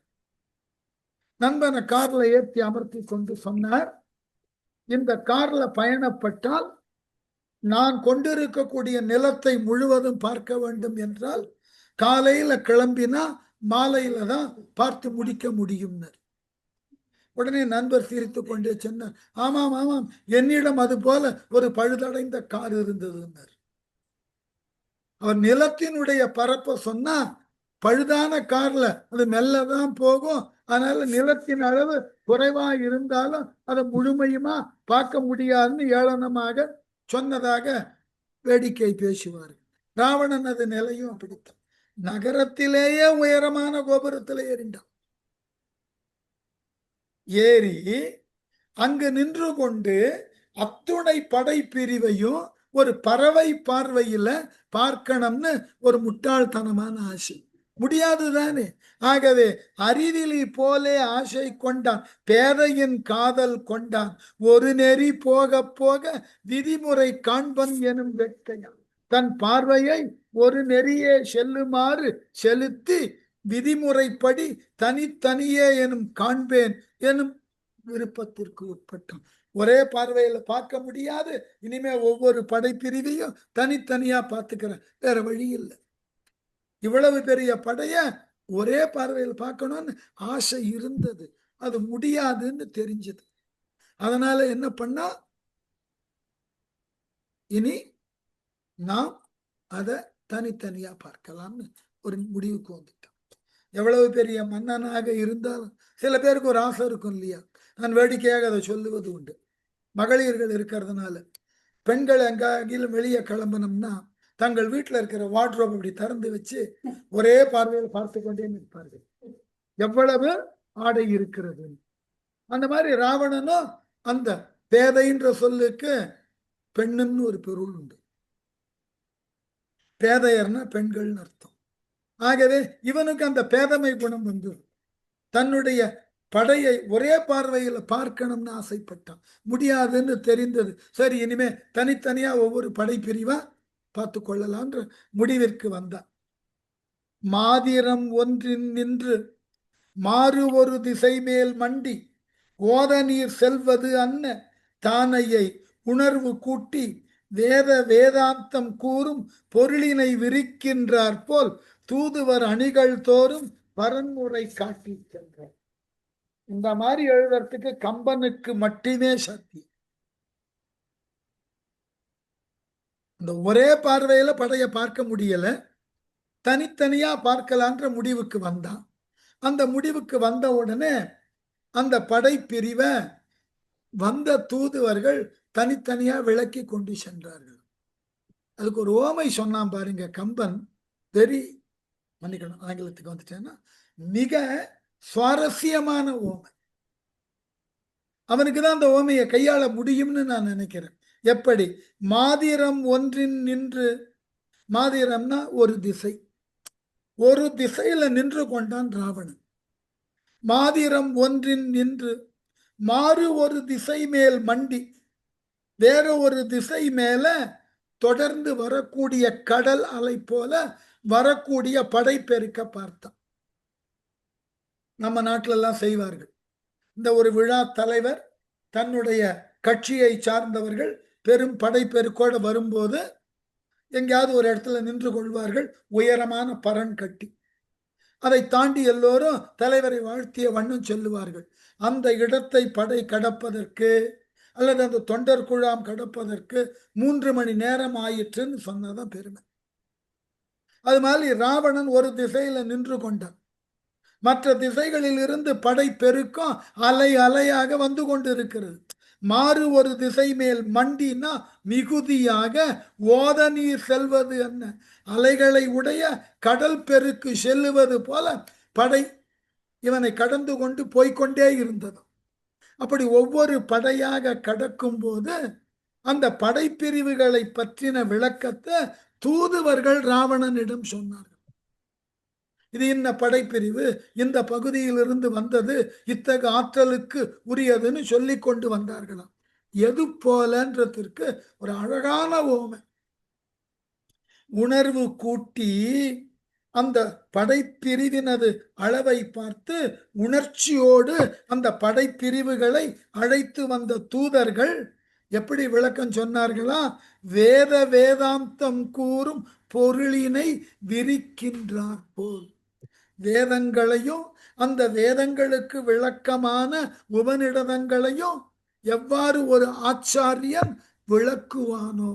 நண்பனை கார்ல ஏற்றி அமர்த்தி கொண்டு சொன்னார், இந்த கார்ல பயணப்பட்டால் நான் கொண்டிருக்கக்கூடிய நிலத்தை முழுவதும் பார்க்க வேண்டும் என்றால் காலையில கிளம்பினா மாலையில தான் பார்த்து முடிக்க முடியும். உடனே நண்பர் சிரித்து கொண்டே சொன்னார், ஆமாம் ஆமாம், என்னிடம் அது போல ஒரு பழுதடைந்த கார் இருந்தது. அவர் நிலத்தினுடைய பரப்ப சொன்னா பழுதான கார்ல அது மெல்லதான் போகும், அதனால நிலத்தின் அளவு குறைவா இருந்தாலும் அதை முழுமையுமா பார்க்க முடியாதுன்னு ஏளனமாக சொன்னதாக வேடிக்கை பேசுவார். ராவணன் அது நிலையும் அப்படித்தான். நகரத்திலேயே உயரமான கோபுரத்தில் ஏறிண்டான். ஏறி அங்கு நின்று கொண்டு அத்துணை படை பிரிவையும் ஒரு பறவை பார்வையில பார்க்கணும்னு ஒரு முட்டாள்தனமான ஆசை. முடியாதுதானே. ஆகவே அறிவிலி போலே ஆசை கொண்டான், பேதையின் காதல் கொண்டான், ஒரு நெறி போக போக விதிமுறை காண்பன் எனும் வெட்கையான். தன் பார்வையை ஒரு நெறியே செல்லுமாறு செலுத்தி விதிமுறைப்படி தனித்தனியே எனும் காண்பேன் எனும் விருப்பத்திற்கு உட்பட்டான். ஒரே பார்வையில பார்க்க முடியாது, இனிமே ஒவ்வொரு படைப்பிரிவையும் தனித்தனியா பார்த்துக்கிறேன், வேற வழி இல்லை. இவ்வளவு பெரிய படைய ஒரே பார்வையில் பார்க்கணும்னு ஆசை இருந்தது, அது முடியாதுன்னு தெரிஞ்சது. அதனால என்ன பண்ணா, இனி நாம் அதை தனித்தனியா பார்க்கலாம்னு ஒரு முடிவுக்கு வந்துட்டோம். எவ்வளவு பெரிய மன்னனாக இருந்தாலும் சில பேருக்கு ஒரு ஆசை இருக்கும் இல்லையா. நான் வேடிக்கையாக அதை சொல்லுவது உண்டு. மகளிர்கள் இருக்கிறதுனால பெண்கள் எங்காகிலும் வெளியே கிளம்பணும்னா தங்கள் வீட்டில் இருக்கிற வார்ட்ரோப் அப்படி திறந்து வச்சு ஒரே பார்வையில் பார்த்து கொண்டே நிற்பார்கள், எவ்வளவு ஆடை இருக்கிறது. அந்த மாதிரி ராவணனும் அந்த பேதைன்ற சொல்லுக்கு பெண்ணுன்னு ஒரு பொருள் உண்டு. பேதையர்னா பெண்கள்னு அர்த்தம். ஆகவே இவனுக்கு அந்த பேதமை குணம் வந்து தன்னுடைய படையை ஒரே பார்வையில் பார்க்கணும்னு ஆசைப்பட்டான். முடியாதுன்னு தெரிந்தது. சரி, இனிமே தனித்தனியா ஒவ்வொரு படை பிரிவா பார்த்து கொள்ளலான்ற முடிவிற்கு வந்தான். மாதிரம் ஒன்றின் நின்று மாறு ஒரு திசை மேல் மண்டி ஓத நீர் செல்வது அன்ன தானையை உணர்வு கூட்டி வேத வேதாந்தம் கூறும் பொருளினை விரிக்கின்றார் போல் தூதுவர் அணிகள் தோறும் பரன்முறை காட்டி சென்றார். இந்த மாதிரி எழுதுறதுக்கு கம்பனுக்கு மட்டுமே சக்தி. இந்த ஒரே பார்வையில படைய பார்க்க முடியல, தனித்தனியா பார்க்கலான்ற முடிவுக்கு வந்தான். அந்த முடிவுக்கு வந்த உடனே அந்த படை பிரிவை வந்த தூதுவர்கள் தனித்தனியா விளக்கி கொண்டு சென்றார்கள். அதுக்கு ஒரு ஓமை சொன்னான் பாருங்க கம்பன். வெரி மன்னிக்கணும், ஆங்கிலத்துக்கு வந்துட்டேன்னா மிக சுவாரஸ்யமான ஓமை. அவனுக்கு தான் அந்த ஓமையை கையாள முடியும்னு நான் நினைக்கிறேன். எப்படி? மாதிரம் ஒன்றின் நின்று, மாதிரம்னா ஒரு திசை, ஒரு திசையில நின்று கொண்டான் ராவணன். மாதிரம் ஒன்றின் நின்று மாறு ஒரு திசை மேல் மண்டி, வேற ஒரு திசை மேல தொடர்ந்து வரக்கூடிய கடல் அலை போல வரக்கூடிய படைப்பெருக்க பார்த்தான். நம்ம நாட்டில எல்லாம் செய்வார்கள். இந்த ஒரு விழா தலைவர் தன்னுடைய கட்சியை சார்ந்தவர்கள் பெரும் படைப்பெருக்கோடு வரும்போது எங்கேயாவது ஒரு இடத்துல நின்று கொள்வார்கள், உயரமான பரண் கட்டி. அதை தாண்டி எல்லோரும் தலைவரை வாழ்த்திய வண்ணம் சொல்லுவார்கள். அந்த இடத்தை படை கடப்பதற்கு அல்லது அந்த தொண்டர் குழாம் கடப்பதற்கு 3 மணி நேரம் ஆயிற்றுன்னு சொன்னதான் பெருமை. அது மாதிரி ராவணன் ஒரு திசையில நின்று கொண்டான். மற்ற திசைகளில் இருந்து படை பெருக்கம் அலை அலையாக வந்து கொண்டு இருக்கிறது. மாறு ஒரு திசை மேல் மண்டினா மிகுதியாக ஓத நீர் செல்வது என்ன, அலைகளை உடைய கடல் பெருக்கு செல்லுவது போல படை இவனை கடந்து கொண்டு போய்கொண்டே இருந்தது. அப்படி ஒவ்வொரு படையாக கடக்கும் போது அந்த படைப்பிரிவுகளை பற்றின விளக்கத்தை தூதுவர்கள் ராவணனிடம் சொன்னார்கள். இது இன்ன படைப்பிரிவு, இந்த பகுதியிலிருந்து வந்தது, இத்தகு ஆற்றலுக்கு உரியதுன்னு சொல்லி கொண்டு வந்தார்களாம். எது போலன்றதற்கு ஒரு அழகான ஓமை. உணர்வு கூட்டி அந்த படைப்பிரிவினது அளவை பார்த்து உணர்ச்சியோடு அந்த படைப்பிரிவுகளை அழைத்து வந்த தூதர்கள் எப்படி விளக்கம் சொன்னார்களா? வேத வேதாந்தம் கூறும் பொருளினை விரிக்கின்றார் போல். வேதங்களையும் அந்த வேதங்களுக்கு விளக்கமான உபநிடதங்களையும் எவ்வாறு ஒரு ஆச்சாரியன் விளக்குவானோ,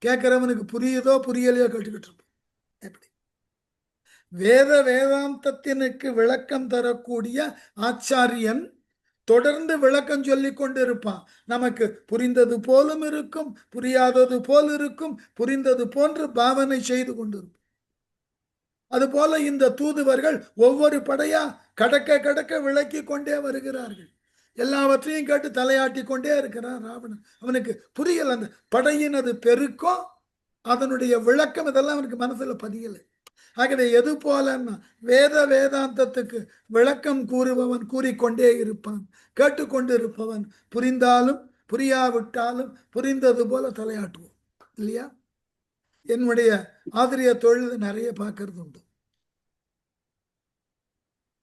கேட்கிறவனுக்கு புரியுதோ புரியலையோ கேட்டுக்கிட்டு இருப்போம். எப்படி வேத வேதாந்தத்தினுக்கு விளக்கம் தரக்கூடிய ஆச்சாரியன் தொடர்ந்து விளக்கம் சொல்லி கொண்டு இருப்பான். நமக்கு புரிந்தது போலும் இருக்கும், புரியாதது போல் இருக்கும், புரிந்தது போன்று பாவனை செய்து கொண்டிருப்போம். அதுபோல இந்த தூதுவர்கள் ஒவ்வொரு படையா கடக்க கடக்க விளக்கி கொண்டே வருகிறார்கள். எல்லாவற்றையும் கேட்டு தலையாட்டி கொண்டே இருக்கிறான் ராவணன். அவனுக்கு புரியல அந்த படையினது பெருக்கம், அதனுடைய விளக்கம், இதெல்லாம் அவனுக்கு மனசுல பதியலை. ஆகவே எது போலன்னா வேதாந்தத்துக்கு விளக்கம் கூறுபவன் கூறிக்கொண்டே இருப்பான், கேட்டுக்கொண்டு இருப்பவன் புரிந்தாலும் புரியாவிட்டாலும் புரிந்தது போல தலையாட்டுவோம் இல்லையா? என்னுடைய ஆசிரியர் தொழில் நிறைய பார்க்கறது உண்டு.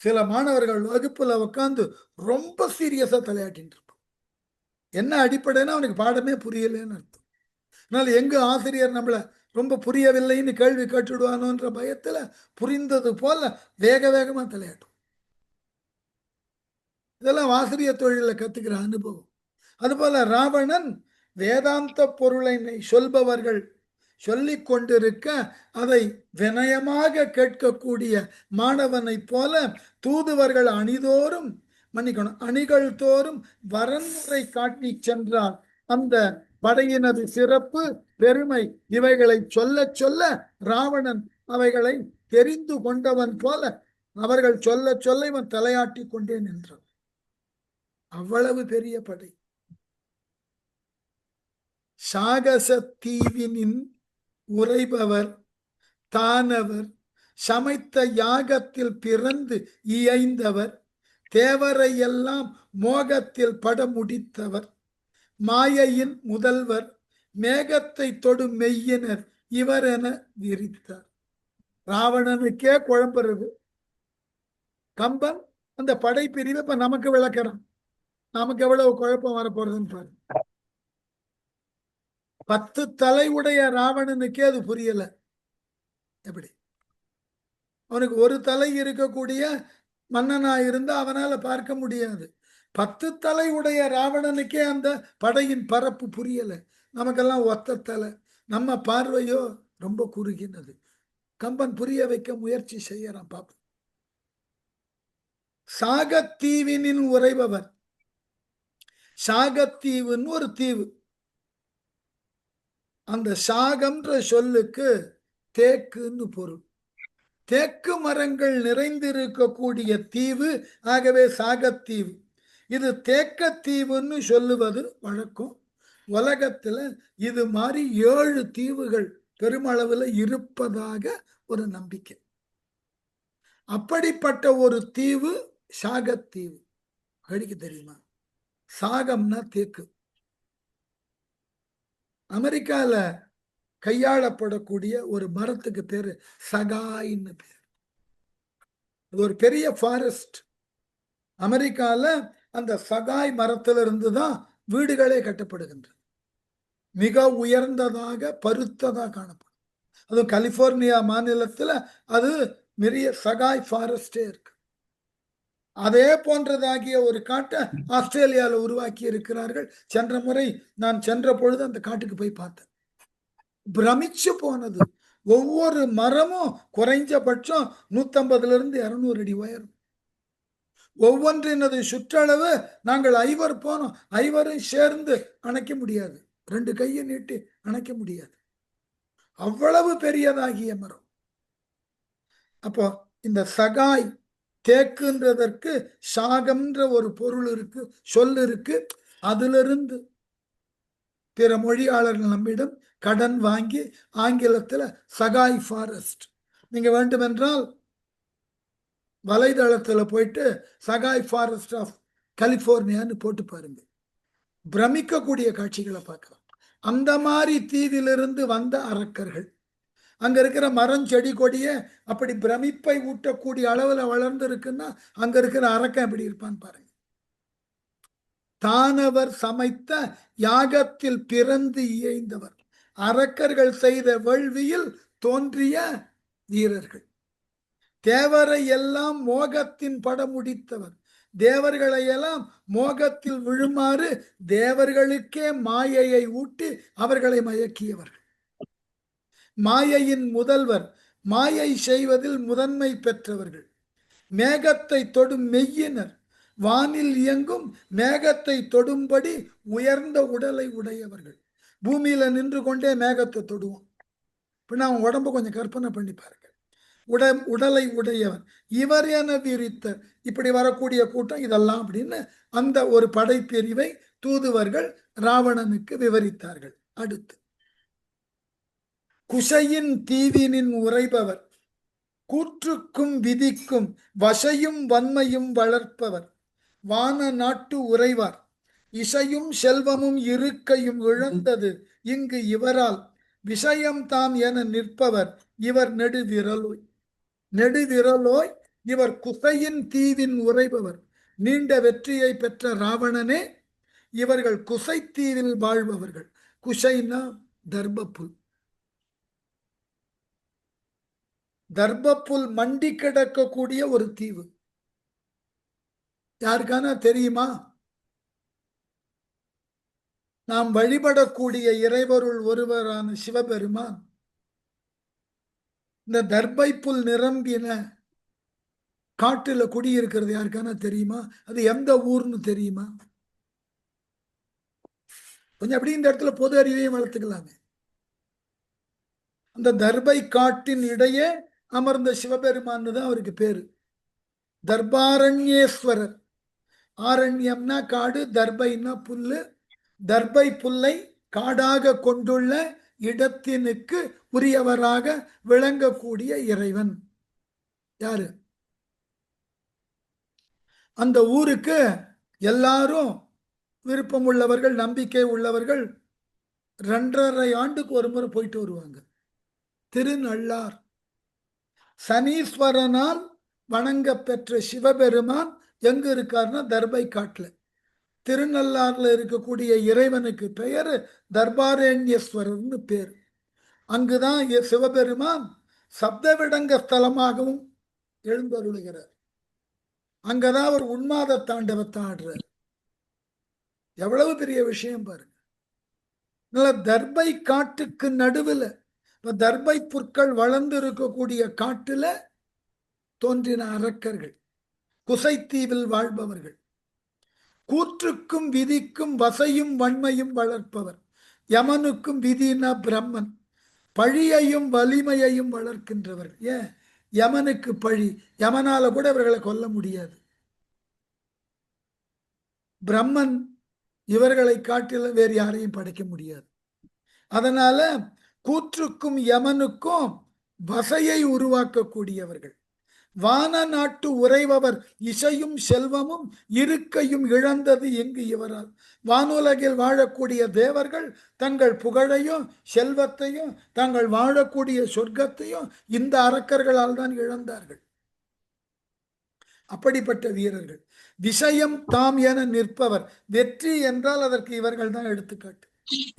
சில மாணவர்கள் வகுப்புல உட்காந்து ரொம்ப சீரியஸா தலையாட்டின்னு இருப்பான். என்ன அடிப்படைன்னா அவனுக்கு பாடமே புரியலன்னு அர்த்தம். அதனால எங்க ஆசிரியர் நம்மள ரொம்ப புரியவில்லைன்னு கேள்வி கேட்டுடுவானோன்ற பயத்துல புரிந்தது போல வேக வேகமா தலையாட்டும். இதெல்லாம் ஆசிரியர் தொழில கத்துக்கிற அனுபவம். அதுபோல ராவணன் வேதாந்த பொருளை சொல்பவர்கள் சொல்லிக் கொண்டிருக்க அதை வினயமாக கேட்கக்கூடிய மாணவனை போல தூதுவர்கள் அணிகள் தோறும் வரன்முறை காட்டி சென்றால் அந்த படையினது சிறப்பு பெருமை இவைகளை சொல்ல சொல்ல ராவணன் அவைகளை தெரிந்து கொண்டவன் போல அவர்கள் சொல்ல சொல்ல இவன் தலையாட்டி கொண்டே நின்றான். அவ்வளவு பெரிய படை. சாகச தீவினின் உரைபவர் தானவர் சமைத்த யாகத்தில் பிறந்து இயைந்தவர் தேவரை எல்லாம் மோகத்தில் பட முடித்தவர் மாயையின் முதல்வர் மேகத்தை தொடு மெய்யினர் இவர் என விரித்தார். ராவணனுக்கே குழம்புறது. கம்பன் அந்த படைப்பிரிவை இப்ப நமக்கு விளக்கிறான். நமக்கு எவ்வளவு குழப்பம் வரப்போறதுன்னு பாரு. 10 தலை உடைய ராவணனுக்கே அது புரியல. எப்படி அவனுக்கு ஒரு தலை இருக்கக்கூடிய மன்னனா இருந்தா அவனால பார்க்க முடியாது. 10 தலை உடைய ராவணனுக்கே அந்த படையின் பரப்பு புரியல. நமக்கெல்லாம் ஒத்த தலை, நம்ம பார்வையோ ரொம்ப குறுகினது. கம்பன் புரிய வைக்க முயற்சி செய்யறான் பாப்போம். சாகத்தீவினின் உரைபவர். சாகத்தீவுன்னு ஒரு தீவு. அந்த சாகம்ன்ற சொல்லுக்கு தேக்குன்னு பொருள். தேக்கு மரங்கள் நிறைந்திருக்கக்கூடிய தீவு, ஆகவே சாகத்தீவு. இது தேக்கத்தீவுன்னு சொல்லுவது வழக்கம். உலகத்துல இது மாதிரி 7 தீவுகள் பெருமளவில் இருப்பதாக ஒரு நம்பிக்கை. அப்படிப்பட்ட ஒரு தீவு சாகத்தீவு. அடிக்க தெரியுமா? சாகம்னா தேக்கு. அமெரிக்கால கையாளப்படக்கூடிய ஒரு மரத்துக்கு பேரு சகாய்ன்னு பேர். அது ஒரு பெரிய ஃபாரஸ்ட். அமெரிக்கால அந்த சகாய் மரத்திலிருந்து தான் வீடுகளே கட்டப்படுகின்றன. மிக உயர்ந்ததாக பருத்ததாக காணப்படும். அதுவும் கலிபோர்னியா மாநிலத்துல அது பெரிய சகாய் ஃபாரஸ்டே இருக்கு. அதே போன்றதாகிய ஒரு காட்டை ஆஸ்திரேலியாவில் உருவாக்கி இருக்கிறார்கள். சென்ற முறை நான் சென்ற பொழுது அந்த காட்டுக்கு போய் பார்த்தேன். பிரமிச்சு போனது. ஒவ்வொரு மரமும் குறைஞ்சபட்சம் 150 to 200 அடி உயரும். ஒவ்வொன்றினது சுற்றளவு நாங்கள் 5 போனோம். 5 சேர்ந்து அணைக்க முடியாது. 2 கையை நீட்டி அணைக்க முடியாது. அவ்வளவு பெரியதாகிய மரம். அப்போ இந்த சகாய் தேக்குன்றதற்கு சாகம்ன்ற ஒரு பொருள் இருக்கு, சொல் இருக்கு. அதிலிருந்து பிற மொழியாளர்கள் நம்மிடம் கடன் வாங்கி ஆங்கிலத்துல சகாய் ஃபாரஸ்ட். நீங்க வேண்டுமென்றால் வலைதளத்துல போயிட்டு சகாய் ஃபாரஸ்ட் ஆஃப் கலிபோர்னியான்னு போட்டு பாருங்க. பிரமிக்கக்கூடிய காட்சிகளை பார்க்கலாம். அந்த மாதிரி தீவிலிருந்து வந்த அரக்கர்கள் அங்க இருக்கிற மரம் செடி கொடிய அப்படி பிரமிப்பை ஊட்டக்கூடிய அளவுல வளர்ந்து இருக்குன்னா அங்க இருக்கிற அரக்கன் எப்படி இருப்பான்னு பாருங்க. தானவர் சமைத்த யாகத்தில் பிறந்து இயைந்தவர். அரக்கர்கள் செய்த வேள்வியில் தோன்றிய வீரர்கள். தேவரை எல்லாம் மோகத்தின் பட முடித்தவர். தேவர்களை எல்லாம் மோகத்தில் விழுமாறு தேவர்களுக்கே மாயையை ஊட்டி அவர்களை மயக்கியவர்கள். மாயையின் முதல்வர், மாயை செய்வதில் முதன்மை பெற்றவர்கள். மேகத்தை தொடும் மெய்யினர், வானில் இயங்கும் மேகத்தை தொடும்படி உயர்ந்த உடலை உடையவர்கள். பூமியில நின்று கொண்டே மேகத்தை தொடுவோம். இப்ப நான் உடம்ப கொஞ்சம் கற்பனை பண்ணி பாருங்க. உடலை உடையவர் இவர் என விரித்த, இப்படி வரக்கூடிய கூட்டம் இதெல்லாம் அப்படின்னு அந்த ஒரு படைப்பிரிவை தூதுவர்கள் ராவணனுக்கு விவரித்தார்கள். அடுத்து, குசையின் தீவினின் உரைபவர், கூற்றுக்கும் விதிக்கும் வசையும் வன்மையும் வளர்ப்பவர், வான நாட்டு உறைவார், இசையும் செல்வமும் இருக்கையும் இழந்தது இங்கு இவரால், விஷயம் தாம் என நிற்பவர் இவர் நெடுவிரலோய். நெடுவிரலோய் இவர் குசையின் தீவின் உறைபவர். நீண்ட வெற்றியை பெற்ற ராவணனே இவர்கள் குசை தீவில் வாழ்பவர்கள். குசைனா தர்பப்புல். தர்பப்புல் மண்டி கிடக்கக்கூடிய ஒரு தீவு. யாருக்கான தெரியுமா? நாம் வழிபடக்கூடிய இறைவருள் ஒருவரான சிவபெருமான் இந்த தர்பை புல் நிரம்பின காட்டுல குடியிருக்கிறது. யாருக்கான தெரியுமா? அது எந்த ஊர்னு தெரியுமா? கொஞ்சம் அப்படி இந்த இடத்துல பொது அறிவையும் வளர்த்துக்கலாங்க. அந்த தர்பை காட்டின் இடையே அமர்ந்த சிவபெருமான் தான் அவருக்கு பேரு. தர்பாரண்யேஸ்வரர். ஆரண்யம்னா காடு, தர்பைனா புல்லு. தர்பை புல்லை காடாக கொண்டுள்ள இடத்தினுக்கு உரியவராக விளங்கக்கூடிய இறைவன் யாரு? அந்த ஊருக்கு எல்லாரும் விருப்பம் உள்ளவர்கள், நம்பிக்கை உள்ளவர்கள் 2.5 ஆண்டுக்கு ஒரு முறை போயிட்டு வருவாங்க. திருநள்ளார். சனீஸ்வரனால் வணங்க பெற்ற சிவபெருமான் எங்க இருக்காருன்னா தர்பை காட்டுல. திருநள்ளாறுல இருக்கக்கூடிய இறைவனுக்கு பெயர் தர்பாரண்யேஸ்வரர்னு பேர். அங்குதான் சிவபெருமான் சப்தவிடங்க ஸ்தலமாகவும் எழுந்தருளுகிறார். அங்கதான் அவர் உன்மாத தாண்டவத்தை ஆடுறார். எவ்வளவு பெரிய விஷயம் பாருங்க. தர்பை காட்டுக்கு நடுவில் தர்பை புற்கள் வளர்ந்து இருக்கக்கூடிய காட்டுல தோன்றின அரக்கர்கள், குசைத்தீவில் வாழ்பவர்கள். கூற்றுக்கும் விதிக்கும் வசையும் வன்மையும் வளர்ப்பவர். யமனுக்கும் விதினா பிரம்மன், பழியையும் வலிமையையும் வளர்க்கின்றவர். ஏன் யமனுக்கு பழி? யமனால கூட இவர்களை கொல்ல முடியாது. பிரம்மன் இவர்களை காட்டில வேறு யாரையும் படைக்க முடியாது. அதனால கூற்றுக்கும் யமனுக்கும் வசையை உருவாக்கக்கூடியவர்கள். வான நாட்டு உறைபவர், இசையும் செல்வமும் இருக்கையும் இழந்தது எங்கு இவரால். வானுலகில் வாழக்கூடிய தேவர்கள் தங்கள் புகழையும் செல்வத்தையும் தங்கள் வாழக்கூடிய சொர்க்கத்தையும் இந்த அரக்கர்களால் தான் இழந்தார்கள். அப்படிப்பட்ட வீரர்கள். விஷயம் தாம் என நிற்பவர், வெற்றி என்றால் அதற்கு இவர்கள் தான் எடுத்துக்காட்டு.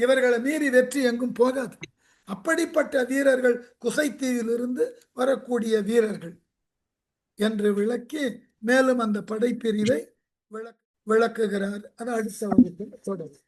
இவர்களை மீறி வெற்றி எங்கும் போகாது. அப்படிப்பட்ட வீரர்கள் குசைத்தீவிலிருந்து வரக்கூடிய வீரர்கள் என்று விளக்கி மேலும் அந்த படைப்பிரிவை விளக்குகிறார். அது அடுத்த வகுப்பில் தொடரும்.